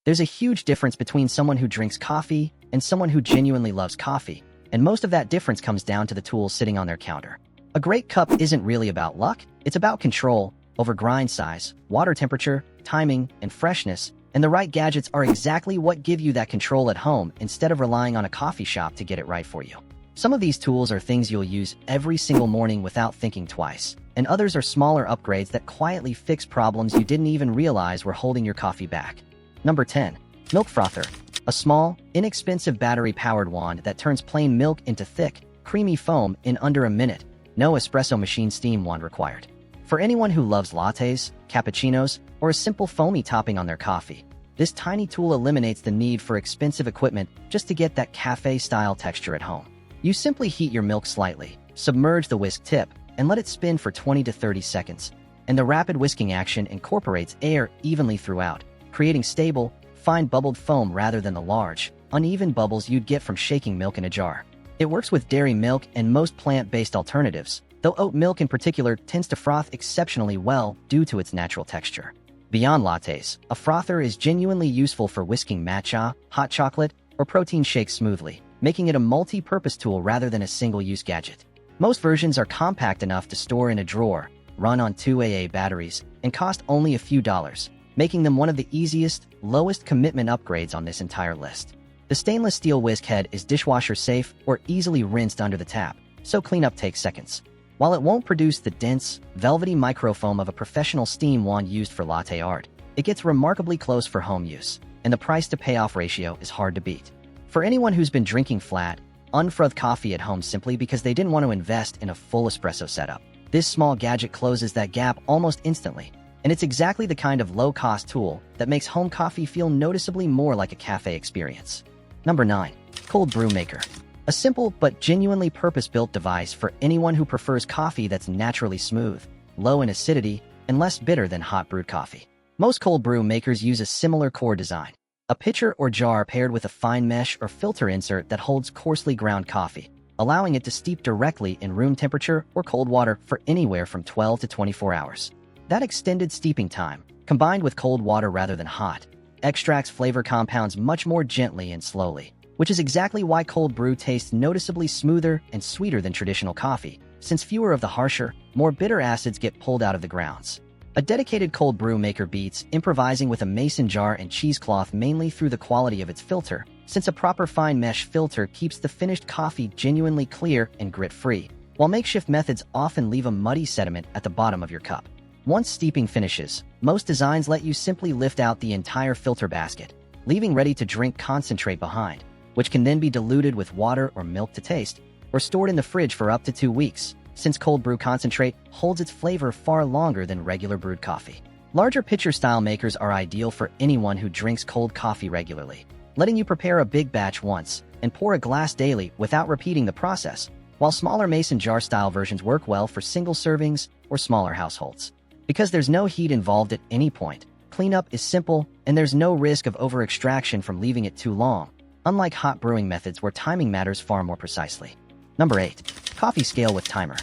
There's a huge difference between someone who drinks coffee and someone who genuinely loves coffee, and most of that difference comes down to the tools sitting on their counter. A great cup isn't really about luck, it's about control over grind size, water temperature, timing, and freshness, and the right gadgets are exactly what give you that control at home instead of relying on a coffee shop to get it right for you. Some of these tools are things you'll use every single morning without thinking twice, and others are smaller upgrades that quietly fix problems you didn't even realize were holding your coffee back. Number 10. Milk Frother. A small, inexpensive battery-powered wand that turns plain milk into thick, creamy foam in under a minute. No espresso machine steam wand required. For anyone who loves lattes, cappuccinos, or a simple foamy topping on their coffee, this tiny tool eliminates the need for expensive equipment just to get that cafe-style texture at home. You simply heat your milk slightly, submerge the whisk tip, and let it spin for 20 to 30 seconds. And the rapid whisking action incorporates air evenly throughout, creating stable, fine bubbled foam rather than the large, uneven bubbles you'd get from shaking milk in a jar. It works with dairy milk and most plant-based alternatives, though oat milk in particular tends to froth exceptionally well due to its natural texture. Beyond lattes, a frother is genuinely useful for whisking matcha, hot chocolate, or protein shakes smoothly, making it a multi-purpose tool rather than a single-use gadget. Most versions are compact enough to store in a drawer, run on 2AA batteries, and cost only a few dollars, making them one of the easiest, lowest commitment upgrades on this entire list. The stainless steel whisk head is dishwasher safe or easily rinsed under the tap, so cleanup takes seconds. While it won't produce the dense, velvety microfoam of a professional steam wand used for latte art, it gets remarkably close for home use, and the price-to-payoff ratio is hard to beat. For anyone who's been drinking flat, unfrothed coffee at home simply because they didn't want to invest in a full espresso setup, this small gadget closes that gap almost instantly, and it's exactly the kind of low-cost tool that makes home coffee feel noticeably more like a cafe experience. Number 9. Cold Brew Maker. A simple but genuinely purpose-built device for anyone who prefers coffee that's naturally smooth, low in acidity, and less bitter than hot brewed coffee. Most cold brew makers use a similar core design. A pitcher or jar paired with a fine mesh or filter insert that holds coarsely ground coffee, allowing it to steep directly in room temperature or cold water for anywhere from 12 to 24 hours. That extended steeping time, combined with cold water rather than hot, extracts flavor compounds much more gently and slowly, which is exactly why cold brew tastes noticeably smoother and sweeter than traditional coffee, since fewer of the harsher, more bitter acids get pulled out of the grounds. A dedicated cold brew maker beats improvising with a mason jar and cheesecloth mainly through the quality of its filter, since a proper fine mesh filter keeps the finished coffee genuinely clear and grit-free, while makeshift methods often leave a muddy sediment at the bottom of your cup. Once steeping finishes, most designs let you simply lift out the entire filter basket, leaving ready-to-drink concentrate behind, which can then be diluted with water or milk to taste, or stored in the fridge for up to 2 weeks, since cold brew concentrate holds its flavor far longer than regular brewed coffee. Larger pitcher-style makers are ideal for anyone who drinks cold coffee regularly, letting you prepare a big batch once and pour a glass daily without repeating the process, while smaller mason jar-style versions work well for single servings or smaller households. Because there's no heat involved at any point, cleanup is simple and there's no risk of over-extraction from leaving it too long, unlike hot brewing methods where timing matters far more precisely. Number 8. Coffee Scale with Timer.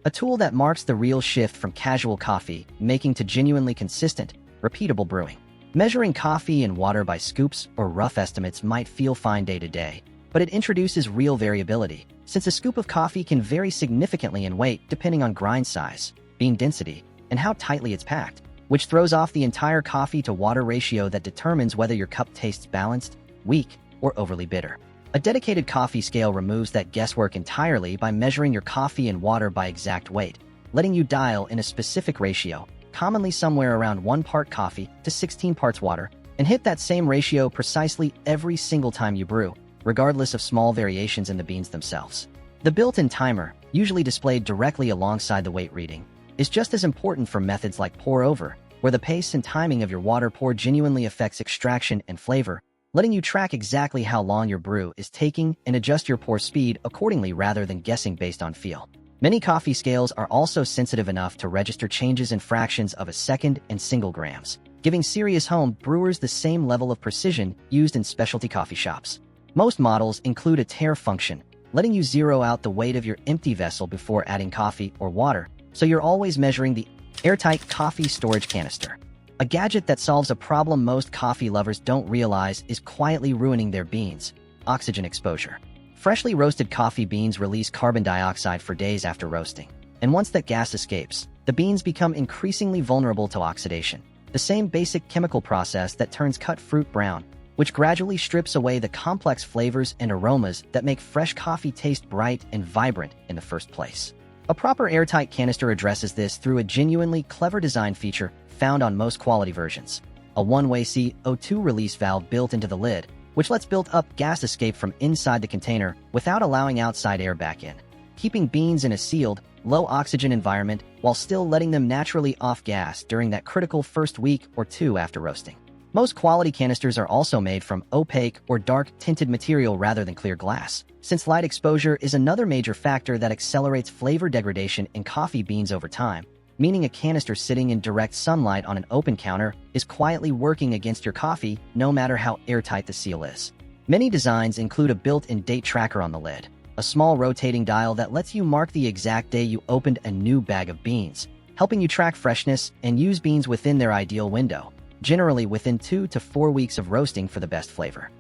A tool that marks the real shift from casual coffee making to genuinely consistent, repeatable brewing. Measuring coffee and water by scoops or rough estimates might feel fine day to day, but it introduces real variability, since a scoop of coffee can vary significantly in weight depending on grind size, bean density, and how tightly it's packed, which throws off the entire coffee-to-water ratio that determines whether your cup tastes balanced, weak, or overly bitter. A dedicated coffee scale removes that guesswork entirely by measuring your coffee and water by exact weight, letting you dial in a specific ratio, commonly somewhere around 1 part coffee to 16 parts water, and hit that same ratio precisely every single time you brew, regardless of small variations in the beans themselves. The built-in timer, usually displayed directly alongside the weight reading, is just as important for methods like pour-over, where the pace and timing of your water pour genuinely affects extraction and flavor, letting you track exactly how long your brew is taking and adjust your pour speed accordingly rather than guessing based on feel. Many coffee scales are also sensitive enough to register changes in fractions of a second and single grams, giving serious home brewers the same level of precision used in specialty coffee shops. Most models include a tare function, letting you zero out the weight of your empty vessel before adding coffee or water, so you're always measuring the airtight coffee storage canister. A gadget that solves a problem most coffee lovers don't realize is quietly ruining their beans: oxygen exposure. Freshly roasted coffee beans release carbon dioxide for days after roasting. And once that gas escapes, the beans become increasingly vulnerable to oxidation. The same basic chemical process that turns cut fruit brown, which gradually strips away the complex flavors and aromas that make fresh coffee taste bright and vibrant in the first place. A proper airtight canister addresses this through a genuinely clever design feature found on most quality versions: a one-way CO2 release valve built into the lid, which lets built-up gas escape from inside the container without allowing outside air back in, keeping beans in a sealed, low-oxygen environment while still letting them naturally off-gas during that critical first week or two after roasting. Most quality canisters are also made from opaque or dark-tinted material rather than clear glass, since light exposure is another major factor that accelerates flavor degradation in coffee beans over time, meaning a canister sitting in direct sunlight on an open counter is quietly working against your coffee no matter how airtight the seal is. Many designs include a built-in date tracker on the lid, a small rotating dial that lets you mark the exact day you opened a new bag of beans, helping you track freshness and use beans within their ideal window, generally within 2 to 4 weeks of roasting for the best flavor.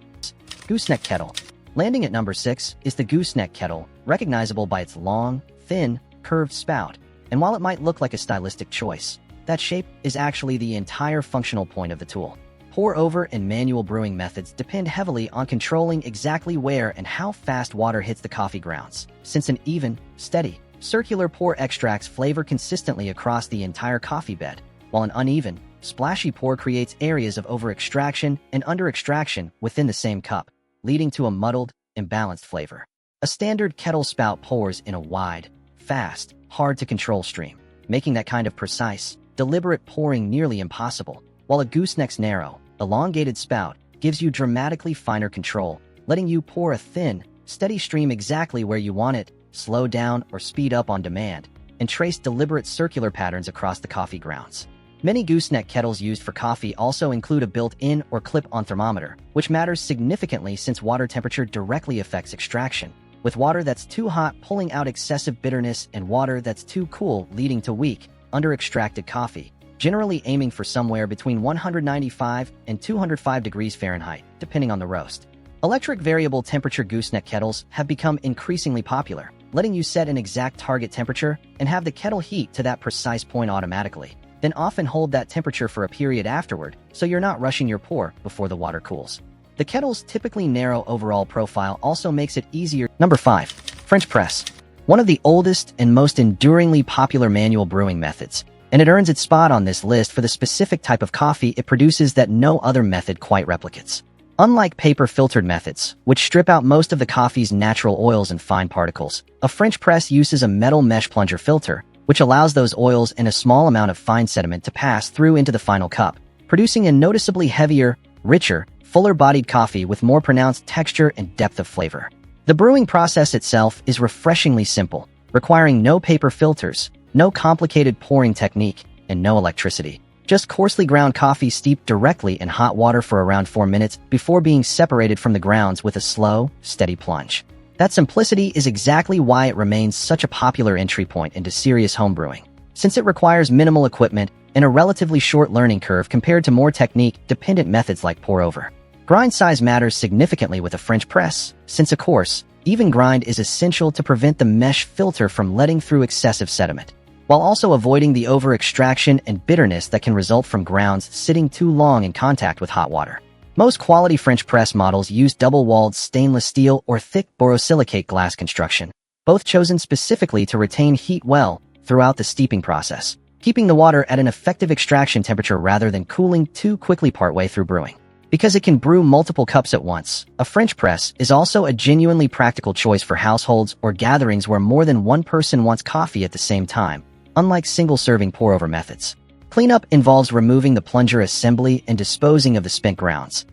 Gooseneck kettle. Landing at number 6 is the gooseneck kettle, recognizable by its long, thin, curved spout. And while it might look like a stylistic choice, that shape is actually the entire functional point of the tool. Pour-over and manual brewing methods depend heavily on controlling exactly where and how fast water hits the coffee grounds, since an even, steady, circular pour extracts flavor consistently across the entire coffee bed, while an uneven, splashy pour creates areas of over-extraction and under-extraction within the same cup, leading to a muddled, imbalanced flavor. A standard kettle spout pours in a wide, fast, hard-to-control stream, making that kind of precise, deliberate pouring nearly impossible, while a gooseneck's narrow, elongated spout gives you dramatically finer control, letting you pour a thin, steady stream exactly where you want it, slow down or speed up on demand, and trace deliberate circular patterns across the coffee grounds. Many gooseneck kettles used for coffee also include a built-in or clip-on thermometer, which matters significantly since water temperature directly affects extraction, with water that's too hot pulling out excessive bitterness and water that's too cool leading to weak, under-extracted coffee, generally aiming for somewhere between 195 and 205 degrees Fahrenheit, depending on the roast. Electric variable temperature gooseneck kettles have become increasingly popular, letting you set an exact target temperature and have the kettle heat to that precise point automatically, then often hold that temperature for a period afterward so you're not rushing your pour before the water cools. The kettle's typically narrow overall profile also makes it easier. Number 5. French press. One of the oldest and most enduringly popular manual brewing methods, and it earns its spot on this list for the specific type of coffee it produces that no other method quite replicates. Unlike paper-filtered methods, which strip out most of the coffee's natural oils and fine particles, a French press uses a metal mesh plunger filter, which allows those oils and a small amount of fine sediment to pass through into the final cup, producing a noticeably heavier, richer, fuller-bodied coffee with more pronounced texture and depth of flavor. The brewing process itself is refreshingly simple, requiring no paper filters, no complicated pouring technique, and no electricity. Just coarsely ground coffee steeped directly in hot water for around 4 minutes before being separated from the grounds with a slow, steady plunge. That simplicity is exactly why it remains such a popular entry point into serious homebrewing, since it requires minimal equipment and a relatively short learning curve compared to more technique-dependent methods like pour-over. Grind size matters significantly with a French press, since a coarse, even grind is essential to prevent the mesh filter from letting through excessive sediment, while also avoiding the over-extraction and bitterness that can result from grounds sitting too long in contact with hot water. Most quality French press models use double-walled stainless steel or thick borosilicate glass construction, both chosen specifically to retain heat well throughout the steeping process, keeping the water at an effective extraction temperature rather than cooling too quickly partway through brewing. Because it can brew multiple cups at once, a French press is also a genuinely practical choice for households or gatherings where more than one person wants coffee at the same time, unlike single-serving pour-over methods. Cleanup involves removing the plunger assembly and disposing of the spent grounds.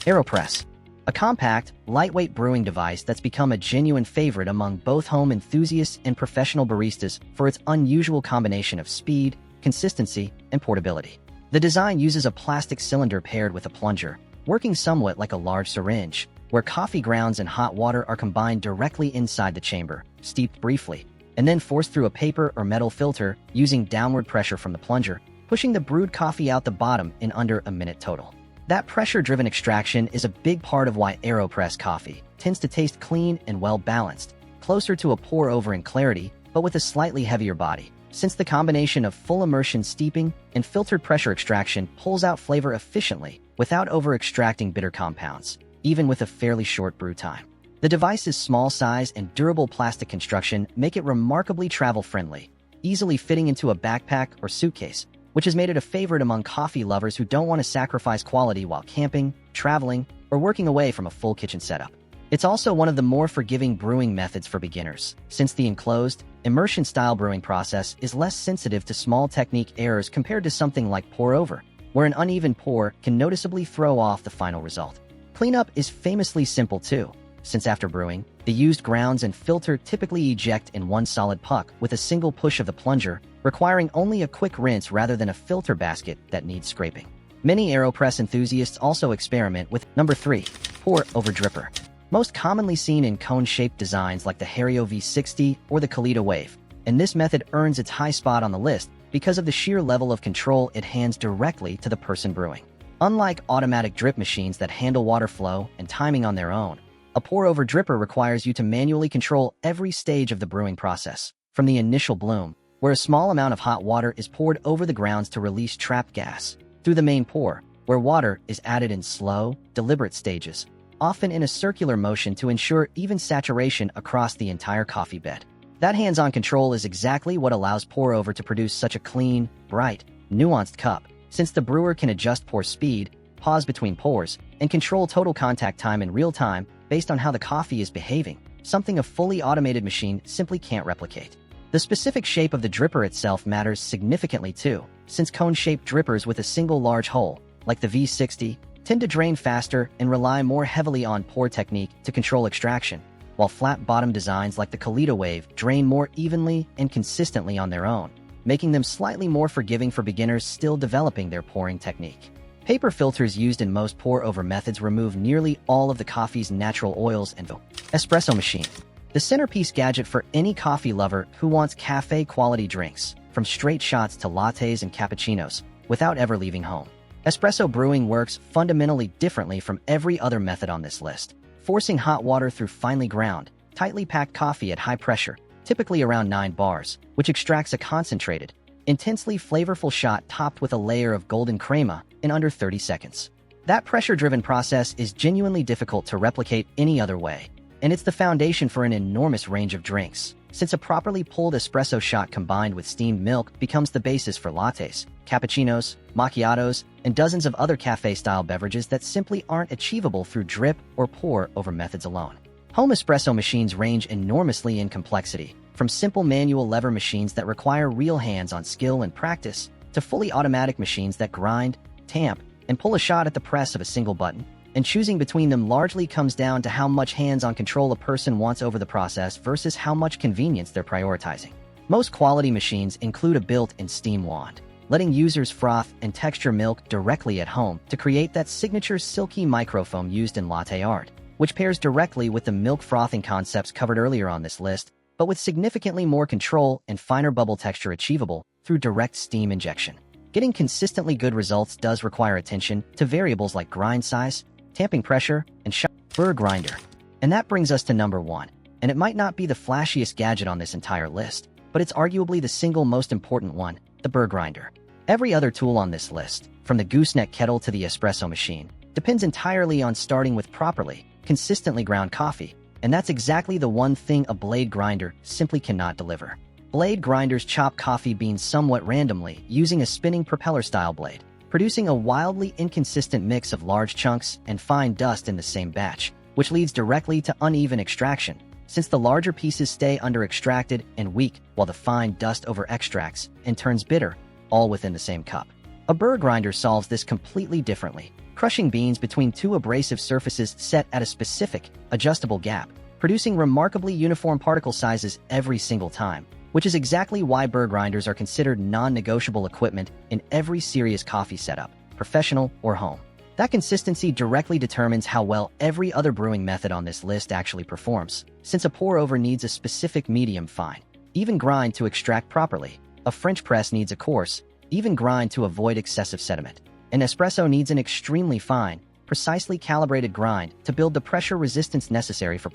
AeroPress, a compact, lightweight brewing device that's become a genuine favorite among both home enthusiasts and professional baristas for its unusual combination of speed, consistency, and portability. The design uses a plastic cylinder paired with a plunger, working somewhat like a large syringe, where coffee grounds and hot water are combined directly inside the chamber, steeped briefly, and then forced through a paper or metal filter using downward pressure from the plunger, pushing the brewed coffee out the bottom in under a minute total. That pressure-driven extraction is a big part of why AeroPress coffee tends to taste clean and well-balanced, closer to a pour-over in clarity, but with a slightly heavier body, since the combination of full immersion steeping and filtered pressure extraction pulls out flavor efficiently without over-extracting bitter compounds, even with a fairly short brew time. The device's small size and durable plastic construction make it remarkably travel-friendly, easily fitting into a backpack or suitcase, which has made it a favorite among coffee lovers who don't want to sacrifice quality while camping, traveling, or working away from a full kitchen setup. It's also one of the more forgiving brewing methods for beginners, since the enclosed, immersion-style brewing process is less sensitive to small technique errors compared to something like pour-over, where an uneven pour can noticeably throw off the final result. Cleanup is famously simple too, since after brewing, the used grounds and filter typically eject in one solid puck with a single push of the plunger, requiring only a quick rinse rather than a filter basket that needs scraping. Many AeroPress enthusiasts also experiment with number 3, pour-over dripper. Most commonly seen in cone-shaped designs like the Hario V60 or the Kalita Wave, and this method earns its high spot on the list because of the sheer level of control it hands directly to the person brewing. Unlike automatic drip machines that handle water flow and timing on their own, a pour-over dripper requires you to manually control every stage of the brewing process, from the initial bloom, where a small amount of hot water is poured over the grounds to release trapped gas, through the main pour, where water is added in slow, deliberate stages, often in a circular motion to ensure even saturation across the entire coffee bed. That hands-on control is exactly what allows pour-over to produce such a clean, bright, nuanced cup, since the brewer can adjust pour speed, pause between pours, and control total contact time in real time based on how the coffee is behaving, something a fully automated machine simply can't replicate. The specific shape of the dripper itself matters significantly too, since cone-shaped drippers with a single large hole, like the V60, tend to drain faster and rely more heavily on pour technique to control extraction, while flat-bottom designs like the Kalita Wave drain more evenly and consistently on their own, making them slightly more forgiving for beginners still developing their pouring technique. Paper filters used in most pour-over methods remove nearly all of the coffee's natural oils and espresso machine, the centerpiece gadget for any coffee lover who wants cafe-quality drinks, from straight shots to lattes and cappuccinos, without ever leaving home. Espresso brewing works fundamentally differently from every other method on this list, forcing hot water through finely ground, tightly packed coffee at high pressure, typically around 9 bars, which extracts a concentrated, intensely flavorful shot topped with a layer of golden crema in under 30 seconds. That pressure-driven process is genuinely difficult to replicate any other way, and it's the foundation for an enormous range of drinks, since a properly pulled espresso shot combined with steamed milk becomes the basis for lattes, cappuccinos, macchiatos, and dozens of other cafe-style beverages that simply aren't achievable through drip or pour-over methods alone. Home espresso machines range enormously in complexity, from simple manual lever machines that require real hands-on skill and practice, to fully automatic machines that grind, tamp, and pull a shot at the press of a single button, and choosing between them largely comes down to how much hands-on control a person wants over the process versus how much convenience they're prioritizing. Most quality machines include a built-in steam wand, letting users froth and texture milk directly at home to create that signature silky microfoam used in latte art, which pairs directly with the milk frothing concepts covered earlier on this list, but with significantly more control and finer bubble texture achievable through direct steam injection. Getting consistently good results does require attention to variables like grind size, tamping pressure, and burr grinder. And that brings us to number 1, and it might not be the flashiest gadget on this entire list, but it's arguably the single most important one, the burr grinder. Every other tool on this list, from the gooseneck kettle to the espresso machine, depends entirely on starting with properly, consistently ground coffee, and that's exactly the one thing a blade grinder simply cannot deliver. Blade grinders chop coffee beans somewhat randomly using a spinning propeller-style blade, producing a wildly inconsistent mix of large chunks and fine dust in the same batch, which leads directly to uneven extraction, since the larger pieces stay under-extracted and weak while the fine dust over-extracts and turns bitter, all within the same cup. A burr grinder solves this completely differently, crushing beans between 2 abrasive surfaces set at a specific, adjustable gap, producing remarkably uniform particle sizes every single time, which is exactly why burr grinders are considered non-negotiable equipment in every serious coffee setup, professional or home. That consistency directly determines how well every other brewing method on this list actually performs, since a pour-over needs a specific medium fine, even grind to extract properly. A French press needs a coarse, even grind to avoid excessive sediment. An espresso needs an extremely fine, precisely calibrated grind to build the pressure resistance necessary for